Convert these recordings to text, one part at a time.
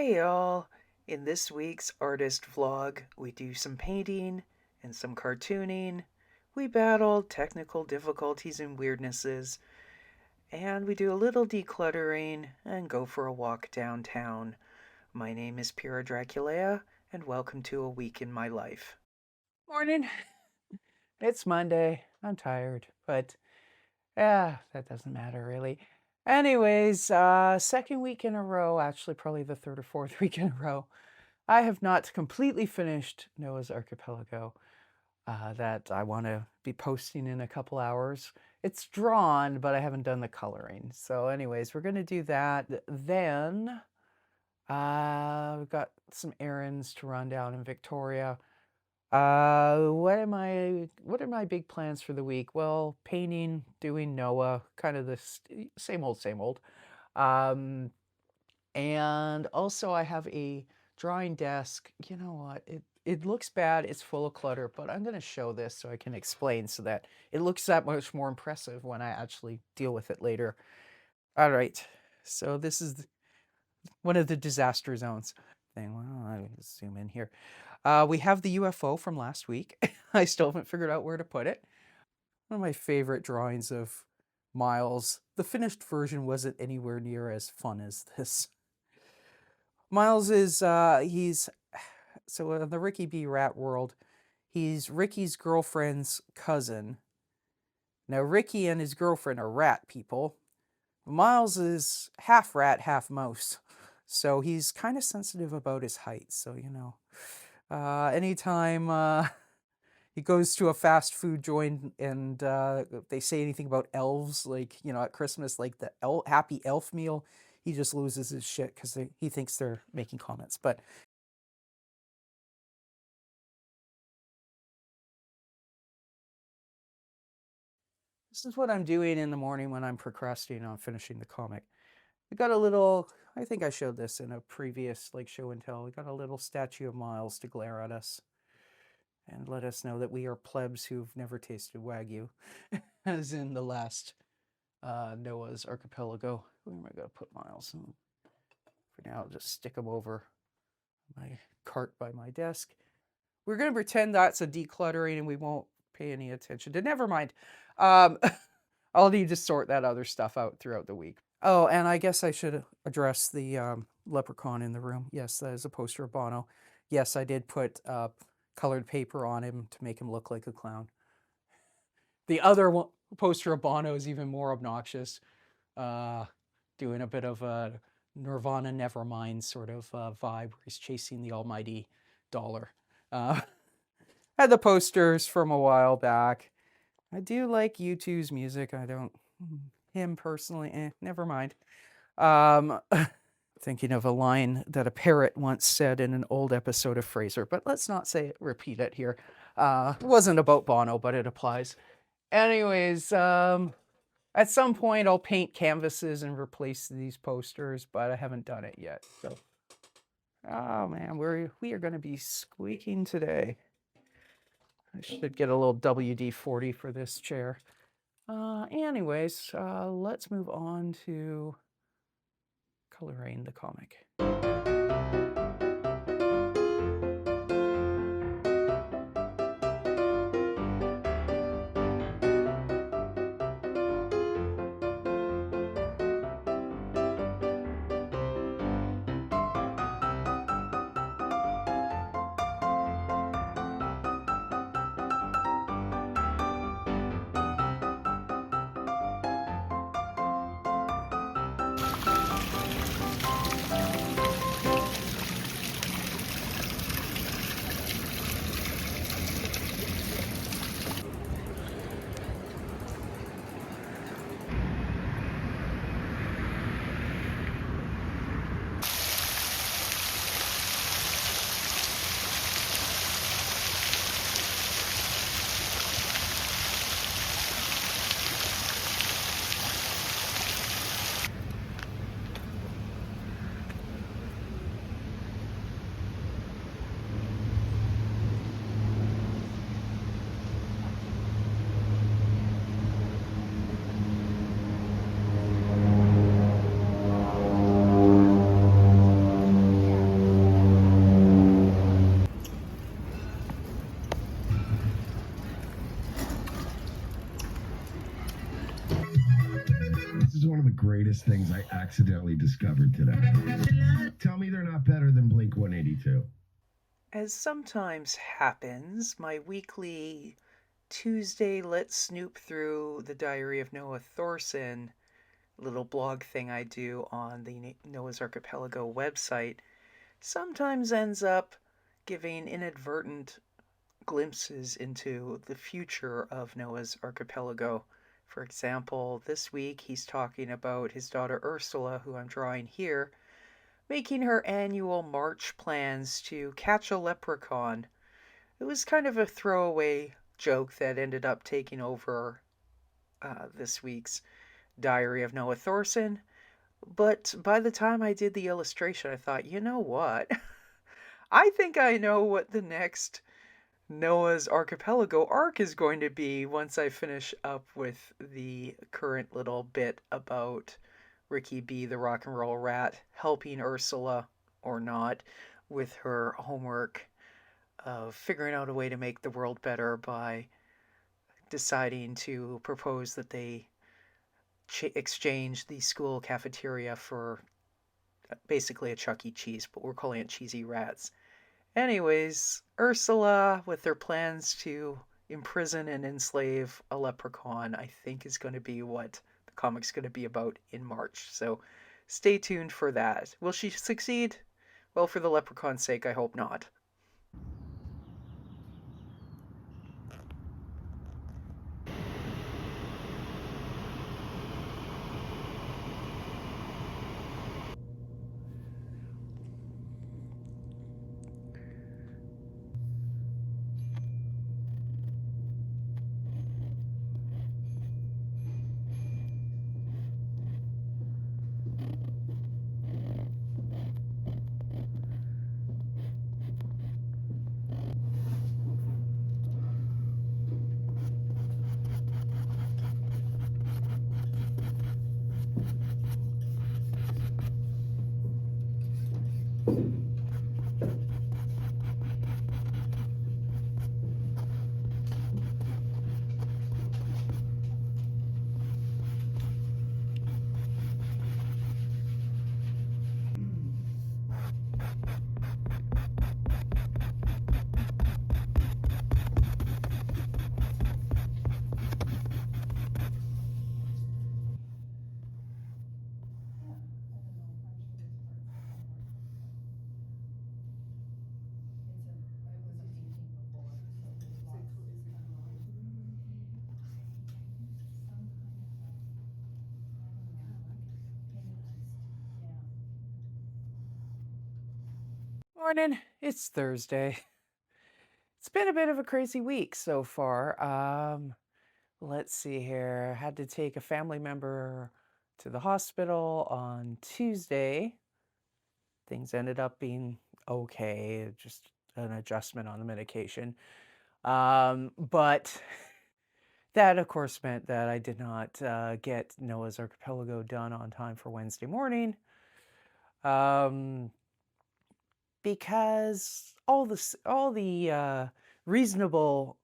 Hey y'all! In this week's artist vlog, we do some painting and some cartooning. We battle technical difficulties and weirdnesses, and we do a little decluttering and go for a walk downtown. My name is Pira Draculea, and welcome to a week in my life. Morning. It's Monday. I'm tired, but that doesn't matter really. Anyways, second week in a row, actually probably the third or fourth week in a row, I have not completely finished Noah's Archipelago that I want to be posting in a couple hours. It's drawn, but I haven't done the coloring. So anyways, we're going to do that. Then we've got some errands to run down in Victoria. What are my big plans for the week? Well, painting, doing Noah, kind of the same old, same old. And also I have a drawing desk. You know what? It looks bad. It's full of clutter, but I'm going to show this so I can explain so that it looks that much more impressive when I actually deal with it later. All right. So this is one of the disaster zones thing. Well, I zoom in here. We have the UFO from last week. I still haven't figured out where to put it. One of my favorite drawings of Miles. The finished version wasn't anywhere near as fun as this. Miles is, so in the Ricky B. Rat world, he's Ricky's girlfriend's cousin. Now, Ricky and his girlfriend are rat people. Miles is half rat, half mouse. So he's kind of sensitive about his height. So, anytime he goes to a fast food joint and if they say anything about elves, like, at Christmas, like the Happy Elf meal, he just loses his shit because he thinks they're making comments. But this is what I'm doing in the morning when I'm procrastinating on finishing the comic. We got a little, I think I showed this in a previous show and tell. We got a little statue of Miles to glare at us and let us know that we are plebs who've never tasted Wagyu, as in the last Noah's Archipelago. Where am I going to put Miles? For now, I'll just stick him over my cart by my desk. We're going to pretend that's a decluttering and we won't pay any attention to. Never mind. I'll need to sort that other stuff out throughout the week. Oh, and I guess I should address the leprechaun in the room. Yes, that is a poster of Bono. Yes, I did put colored paper on him to make him look like a clown. The other poster of Bono is even more obnoxious, doing a bit of a Nirvana Nevermind sort of vibe where he's chasing the almighty dollar. Had the posters from a while back. I do like U2's music. I don't, him personally, never mind. Thinking of a line that a parrot once said in an old episode of Frasier, but let's not repeat it here. It wasn't about Bono, but it applies. Anyways, at some point I'll paint canvases and replace these posters, but I haven't done it yet. So, oh man, we are going to be squeaking today. I should get a little WD-40 for this chair. Anyways, let's move on to coloring the comic. greatest things I accidentally discovered today. Tell me they're not better than Blink 182. As sometimes happens, my weekly Tuesday Let's Snoop Through the Diary of Noah Thorson little blog thing I do on the Noah's Archipelago website sometimes ends up giving inadvertent glimpses into the future of Noah's Archipelago. For example, this week he's talking about his daughter Ursula, who I'm drawing here, making her annual March plans to catch a leprechaun. It was kind of a throwaway joke that ended up taking over this week's Diary of Noah Thorson. But by the time I did the illustration, I thought, you know what? I think I know what the next Noah's Archipelago arc is going to be once I finish up with the current little bit about Ricky B, the rock and roll rat, helping Ursula, or not, with her homework of figuring out a way to make the world better by deciding to propose that they exchange the school cafeteria for basically a Chuck E. Cheese, but we're calling it Cheesy Rats. Anyways, Ursula, with their plans to imprison and enslave a leprechaun, I think is going to be what the comic's going to be about in March. So stay tuned for that. Will she succeed? Well, for the leprechaun's sake, I hope not. Morning. It's Thursday. It's been a bit of a crazy week so far. Let's see here. I had to take a family member to the hospital on Tuesday. Things ended up being okay, just an adjustment on the medication. But that, of course, meant that I did not get Noah's Archipelago done on time for Wednesday morning. Because all the reasonable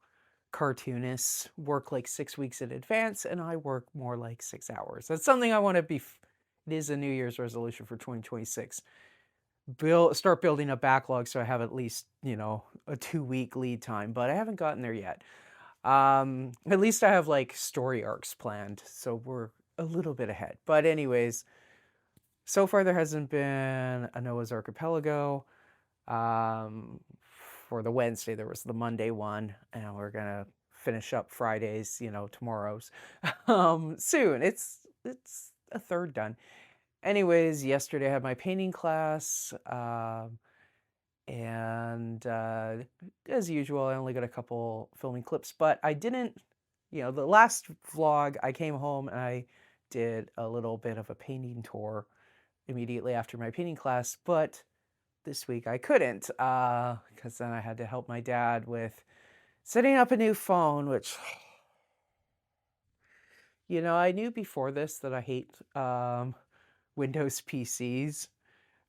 cartoonists work like 6 weeks in advance, and I work more like 6 hours. That's something I want to be. It is a New Year's resolution for 2026. Start building a backlog so I have at least a 2-week lead time, but I haven't gotten there yet. At least I have like story arcs planned, so we're a little bit ahead. But anyways, so far there hasn't been a Noah's Archipelago. For the Wednesday, there was the Monday one, and we're gonna finish up Fridays, tomorrow's, soon. It's a third done. Anyways, yesterday I had my painting class, and as usual, I only got a couple filming clips, but I didn't, the last vlog, I came home and I did a little bit of a painting tour immediately after my painting class, but this week I couldn't, because then I had to help my dad with setting up a new phone, which, I knew before this that I hate Windows PCs.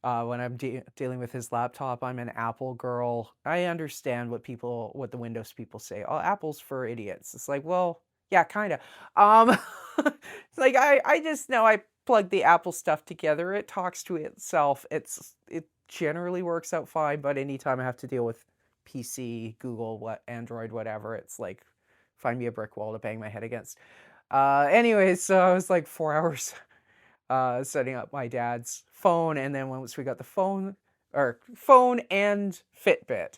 When I'm dealing with his laptop, I'm an Apple girl. I understand what the Windows people say. Oh, Apple's for idiots. It's like, well, yeah, kind of. It's like I just know plug the Apple stuff together. It talks to itself. It generally works out fine, but anytime I have to deal with PC, Google, Android, whatever, it's like find me a brick wall to bang my head against. Anyways, so I was like 4 hours setting up my dad's phone, and then once we got the phone and Fitbit,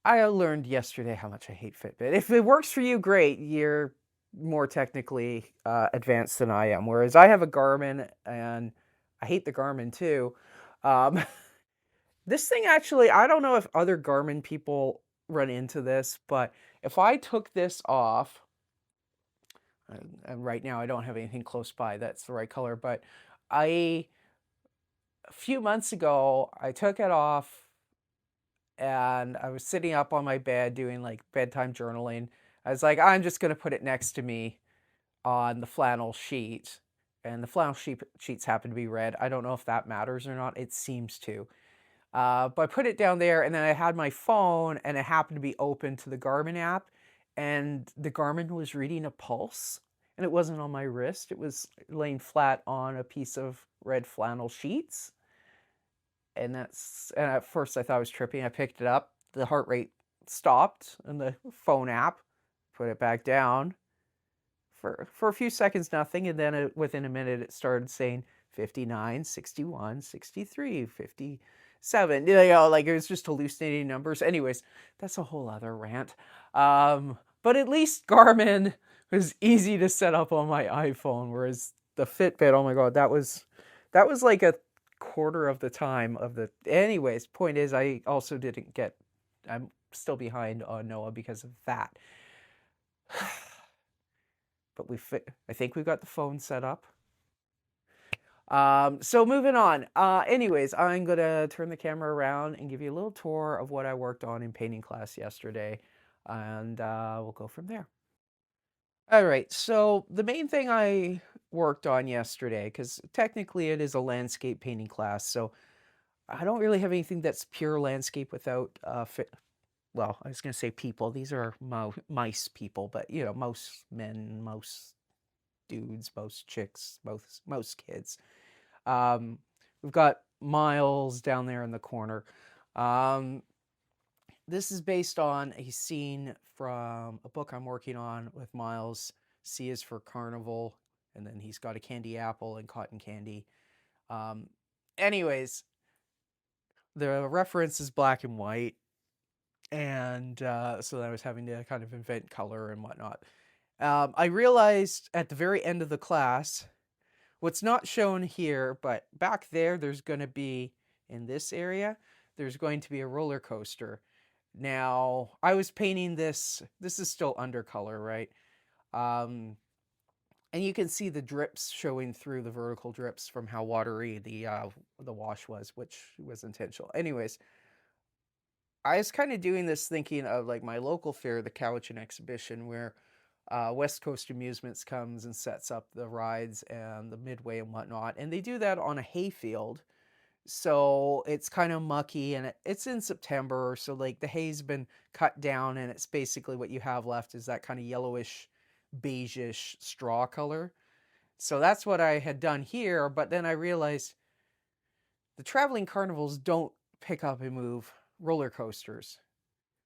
I learned yesterday how much I hate Fitbit. If it works for you, great. You're more technically advanced than I am. Whereas I have a Garmin, and I hate the Garmin too. This thing actually, I don't know if other Garmin people run into this, but if I took this off, and right now I don't have anything close by that's the right color, but a few months ago, I took it off and I was sitting up on my bed doing like bedtime journaling. I was like, I'm just going to put it next to me on the flannel sheet. And the flannel sheets happen to be red. I don't know if that matters or not. It seems to. But I put it down there, and then I had my phone, and it happened to be open to the Garmin app. And the Garmin was reading a pulse, and it wasn't on my wrist. It was laying flat on a piece of red flannel sheets. And at first I thought I was tripping. I picked it up. The heart rate stopped in the phone app. Put it back down. For a few seconds, nothing. And then within a minute, it started saying 59, 61, 63, 57. Like it was just hallucinating numbers. Anyways, that's a whole other rant. But at least Garmin was easy to set up on my iPhone, whereas the Fitbit, oh my God, that was like a quarter of the time of the. Anyways, point is, I also didn't get. I'm still behind on Noah because of that. But I think we got the phone set up. So moving on. Anyways, I'm gonna turn the camera around and give you a little tour of what I worked on in painting class yesterday, and we'll go from there. All right. So the main thing I worked on yesterday, because technically it is a landscape painting class, so I don't really have anything that's pure landscape without well, I was going to say people. These are mice people, but most men, most dudes, most chicks, most kids. We've got Miles down there in the corner. This is based on a scene from a book I'm working on with Miles. C is for carnival, and then he's got a candy apple and cotton candy. Anyways, the reference is black and white. And so I was having to kind of invent color and whatnot. I realized at the very end of the class, what's not shown here, but back there's going to be, in this area, there's going to be a roller coaster. Now, I was painting this is still undercolor, right? And you can see the drips showing through, the vertical drips from how watery the wash was, which was intentional. Anyways, I was kind of doing this thinking of like my local fair, the Cowichan exhibition, where West Coast Amusements comes and sets up the rides and the midway and whatnot. And they do that on a hayfield. So it's kind of mucky, and it's in September. So like the hay's been cut down, and it's basically what you have left is that kind of yellowish, beigeish straw color. So that's what I had done here. But then I realized the traveling carnivals don't pick up and move roller coasters.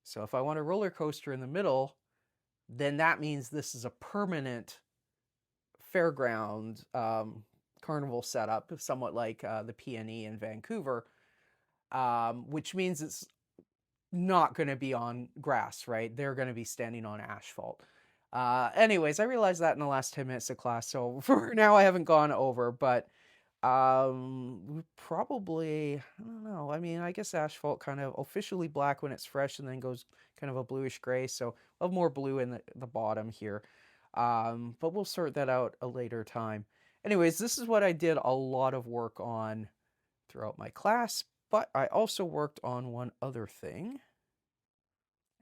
So if I want a roller coaster in the middle, then that means this is a permanent fairground carnival setup, somewhat like the PNE in Vancouver, which means it's not going to be on grass, right? They're going to be standing on asphalt. Anyways, I realized that in the last 10 minutes of class, so for now I haven't gone over, but probably, I don't know. I mean, I guess asphalt kind of officially black when it's fresh and then goes kind of a bluish gray. So we'll have more blue in the bottom here. But we'll sort that out a later time. Anyways, this is what I did a lot of work on throughout my class, but I also worked on one other thing.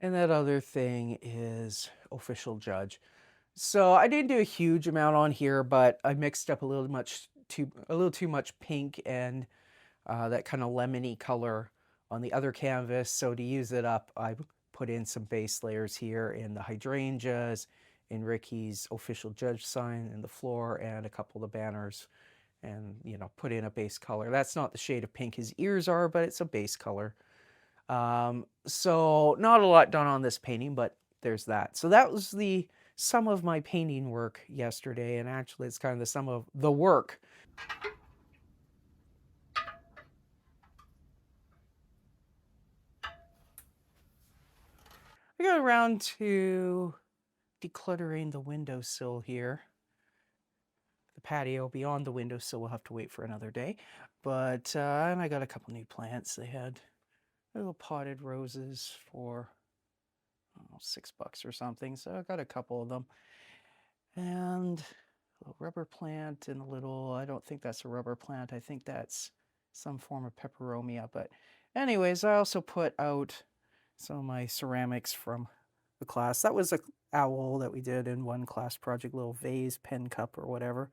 And that other thing is official judge. So I didn't do a huge amount on here, but I mixed up a little too much pink and that kind of lemony color on the other canvas. So to use it up, I put in some base layers here in the hydrangeas in Ricky's official judge sign in the floor and a couple of the banners, and put in a base color. That's not the shade of pink his ears are, but it's a base color. So not a lot done on this painting, but there's that. So that was the sum of my painting work yesterday, and actually it's kind of the sum of the work. I got around to decluttering the windowsill here. The patio beyond the windowsill will have to wait for another day. But and I got a couple new plants. They had little potted roses for $6 or something. So I got a couple of them. And a little rubber plant and a little, I don't think that's a rubber plant. I think that's some form of peperomia. But anyways, I also put out some of my ceramics from the class. That was a owl that we did in one class project, little vase, pen cup or whatever.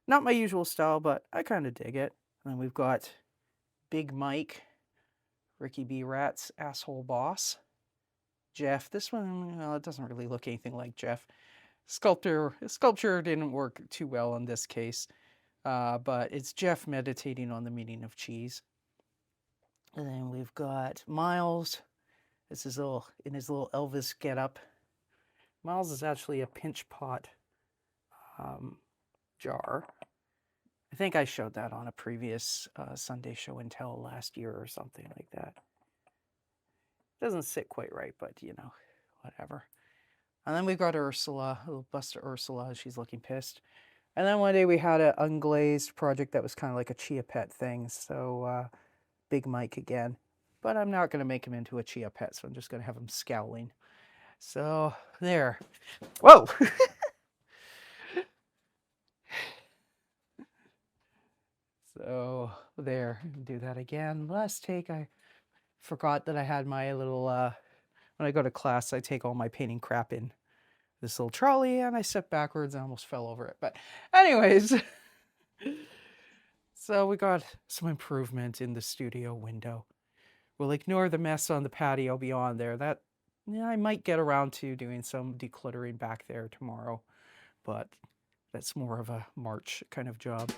Not my usual style, but I kind of dig it. And then we've got Big Mike, Ricky B. Rat's asshole boss. Jeff, this one, well, it doesn't really look anything like Jeff. Sculpture didn't work too well in this case, but it's Jeff meditating on the meaning of cheese. And then we've got Miles. This is in his little Elvis getup. Miles is actually a pinch pot jar. I think I showed that on a previous Sunday show and tell last year or something like that. Doesn't sit quite right, but whatever. And then we've got Ursula, a little bust of Ursula. She's looking pissed. And then one day we had an unglazed project that was kind of like a Chia Pet thing. So Big Mike again. But I'm not going to make him into a Chia Pet, so I'm just going to have him scowling. So there. Whoa! So there, do that again. Last take, I forgot that I had my little, when I go to class, I take all my painting crap in this little trolley, and I stepped backwards and almost fell over it. But anyways, so we got some improvement in the studio window. We'll ignore the mess on the patio beyond there. That, I might get around to doing some decluttering back there tomorrow, but that's more of a March kind of job.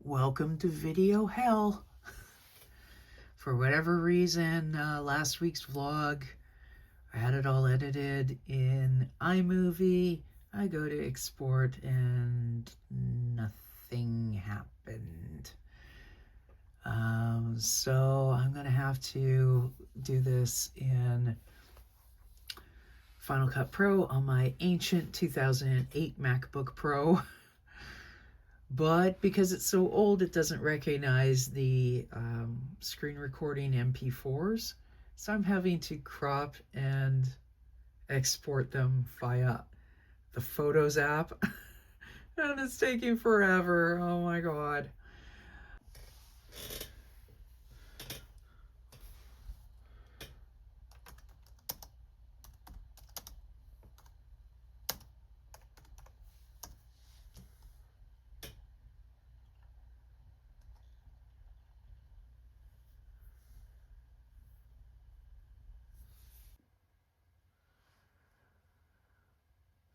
Welcome to video hell. For whatever reason, last week's vlog, I had it all edited in iMovie. I go to export and nothing happened. So I'm gonna have to do this in Final Cut Pro on my ancient 2008 MacBook Pro. But because it's so old, it doesn't recognize the screen recording MP4s. So I'm having to crop and export them via the Photos app. And it's taking forever. Oh my God.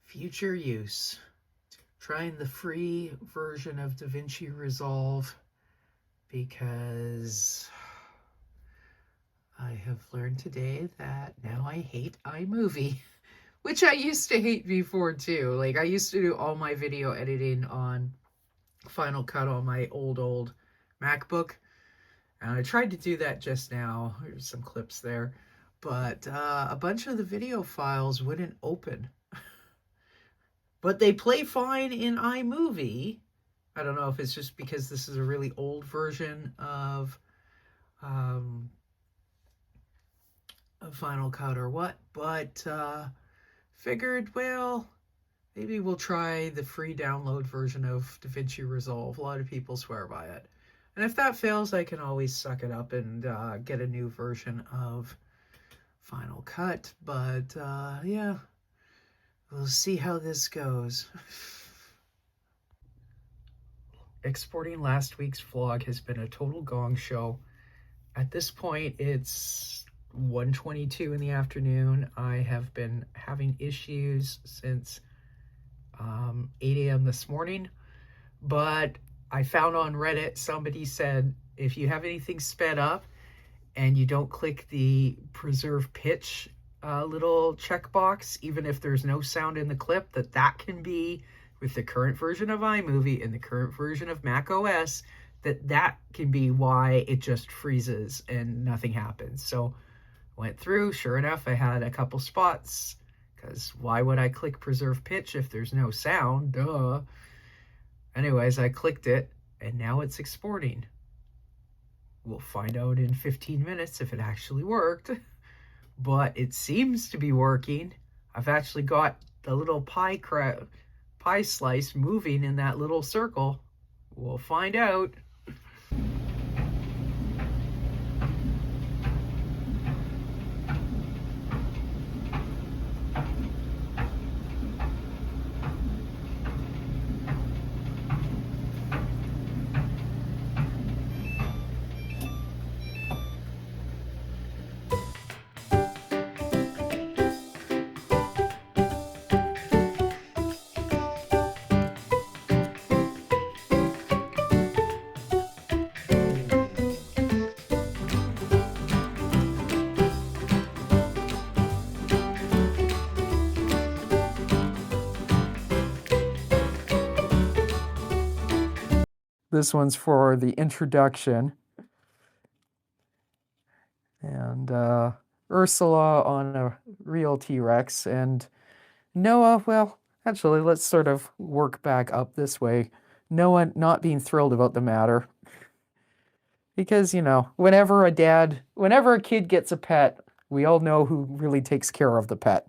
Future use. Trying the free version of DaVinci Resolve because I have learned today that now I hate iMovie, which I used to hate before too. Like, I used to do all my video editing on Final Cut on my old MacBook. And I tried to do that just now. There's some clips there. But a bunch of the video files wouldn't open. But they play fine in iMovie. I don't know if it's just because this is a really old version of Final Cut or what, but figured, well, maybe we'll try the free download version of DaVinci Resolve. A lot of people swear by it. And if that fails, I can always suck it up and get a new version of Final Cut. But yeah, we'll see how this goes. Exporting last week's vlog has been a total gong show. At this point, it's 1:22 in the afternoon. I have been having issues since 8 a.m. this morning, but I found on Reddit somebody said if you have anything sped up and you don't click the preserve pitch little checkbox, even if there's no sound in the clip, that can be with the current version of iMovie and the current version of Mac OS, that can be why it just freezes and nothing happens. So went through, sure enough, I had a couple spots, because why would I click preserve pitch if there's no sound? Duh. Anyways, I clicked it, and now it's exporting. We'll find out in 15 minutes if it actually worked, but it seems to be working. I've actually got the little pie slice moving in that little circle. We'll find out. This one's for the introduction. And Ursula on a real T-Rex. And Noah, well, actually, let's sort of work back up this way. Noah not being thrilled about the matter. Because, you know, whenever a kid gets a pet, we all know who really takes care of the pet.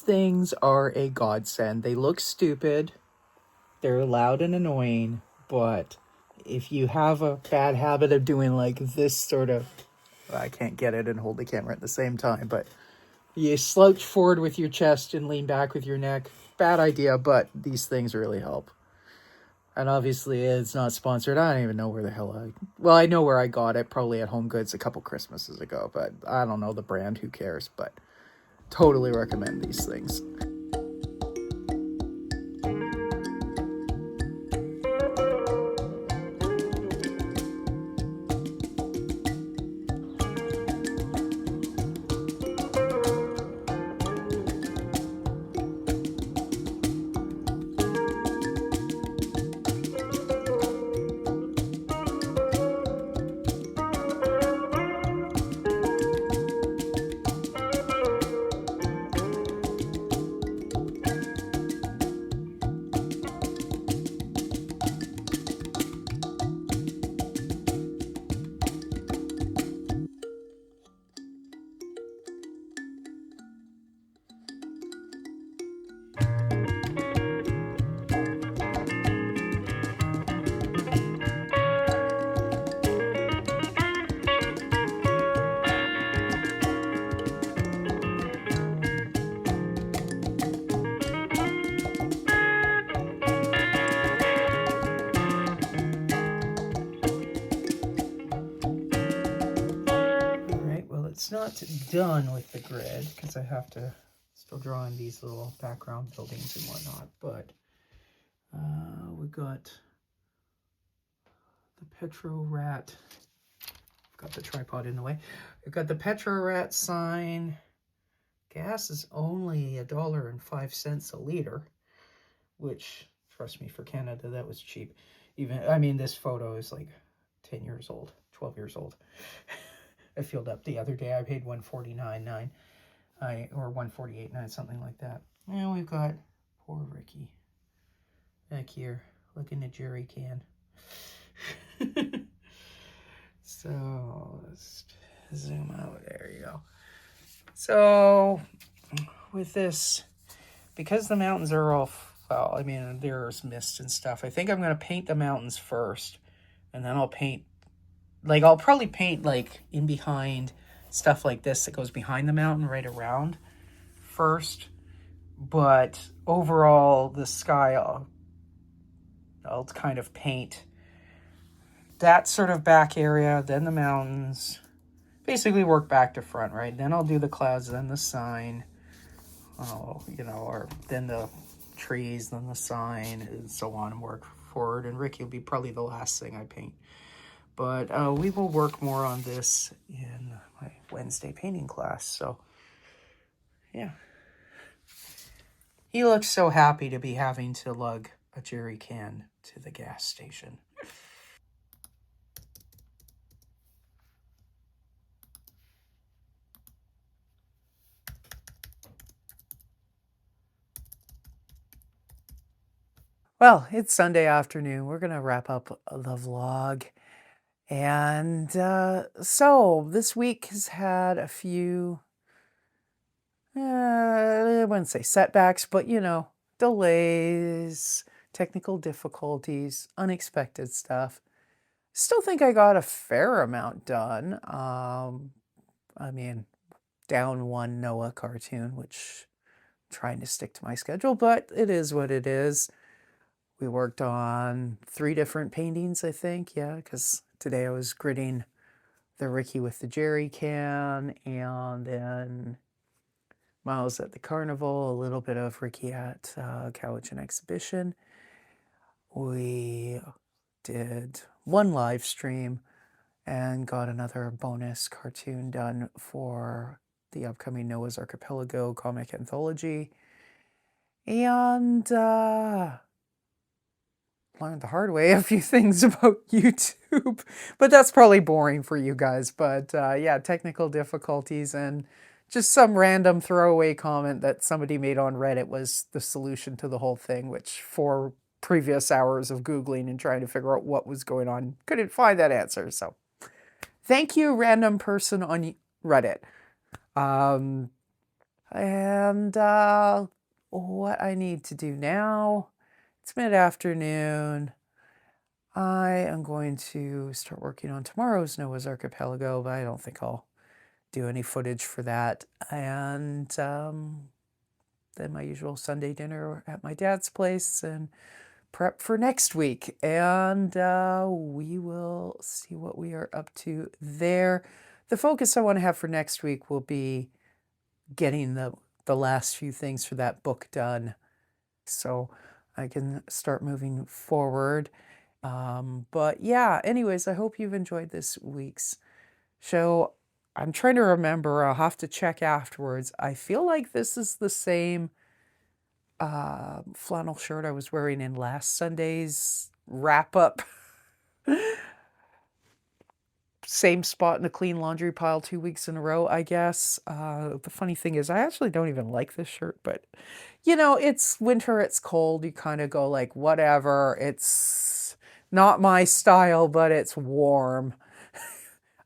things are a godsend. They look stupid. They're loud and annoying, but if you have a bad habit of doing like this sort of, I can't get it and hold the camera at the same time, but you slouch forward with your chest and lean back with your neck. Bad idea, but these things really help. And obviously it's not sponsored. I don't even know where the hell I know where I got it, probably at Home Goods a couple Christmases ago, but I don't know the brand, who cares, but totally recommend these things. It's not done with the grid because I have to still draw in these little background buildings and whatnot, but we got the Petro Rat. Got the tripod in the way. We've got the Petro Rat sign. Gas is only $1.05 a liter, which, trust me, for Canada that was cheap. Even, I mean, this photo is like 10 years old, 12 years old. I filled up the other day. I paid $149.9, or $148.9, something like that. And we've got poor Ricky back here looking at jerry can. So let's zoom out. There you go. So with this, because the mountains are all, well, I mean, there's mist and stuff. I think I'm going to paint the mountains first, and then I'll paint, like, I'll probably paint, like, in behind stuff like this that goes behind the mountain right around first. But overall, the sky, I'll kind of paint that sort of back area, then the mountains. Basically work back to front, right? Then I'll do the clouds, then the sign. Or then the trees, then the sign, and so on, and work forward. And Ricky will be probably the last thing I paint. But we will work more on this in my Wednesday painting class. So, yeah. He looks so happy to be having to lug a jerry can to the gas station. Well, it's Sunday afternoon. We're going to wrap up the vlog. And so this week has had a few, I wouldn't say setbacks, but, delays, technical difficulties, unexpected stuff. Still think I got a fair amount done. I mean, down one Noah cartoon, which I'm trying to stick to my schedule, but it is what it is. We worked on 3 different paintings, I think, yeah, because today I was gridding the Ricky with the jerry can, and then Miles at the carnival, a little bit of Ricky at Couch and Exhibition. We did 1 live stream and got another bonus cartoon done for the upcoming Noah's Archipelago comic anthology. And learned the hard way a few things about YouTube, but that's probably boring for you guys. But yeah, technical difficulties and just some random throwaway comment that somebody made on Reddit was the solution to the whole thing, which 4 previous hours of Googling and trying to figure out what was going on, couldn't find that answer. So thank you, random person on Reddit. And what I need to do now, it's mid-afternoon. I am going to start working on tomorrow's Noah's Archipelago, but I don't think I'll do any footage for that. And then my usual Sunday dinner at my dad's place and prep for next week. And we will see what we are up to there. The focus I want to have for next week will be getting the last few things for that book done so I can start moving forward. But yeah, anyways, I hope you've enjoyed this week's show. I'm trying to remember. I'll have to check afterwards. I feel like this is the same flannel shirt I was wearing in last Sunday's wrap-up. Same spot in a clean laundry pile 2 weeks in a row, I guess. The funny thing is, I actually don't even like this shirt, but it's winter, it's cold. You kind of go like, whatever. It's not my style, but it's warm.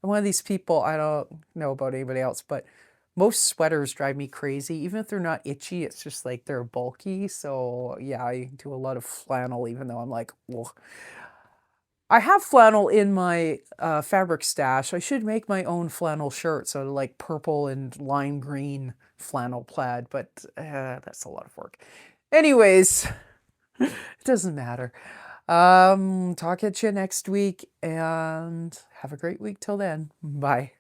I'm one of these people, I don't know about anybody else, but most sweaters drive me crazy. Even if they're not itchy, it's just like they're bulky. So yeah, I do a lot of flannel, even though I'm like, well, I have flannel in my fabric stash. I should make my own flannel shirt, so like purple and lime green flannel plaid, but that's a lot of work. Anyways, it doesn't matter. Talk at you next week, and have a great week till then. Bye.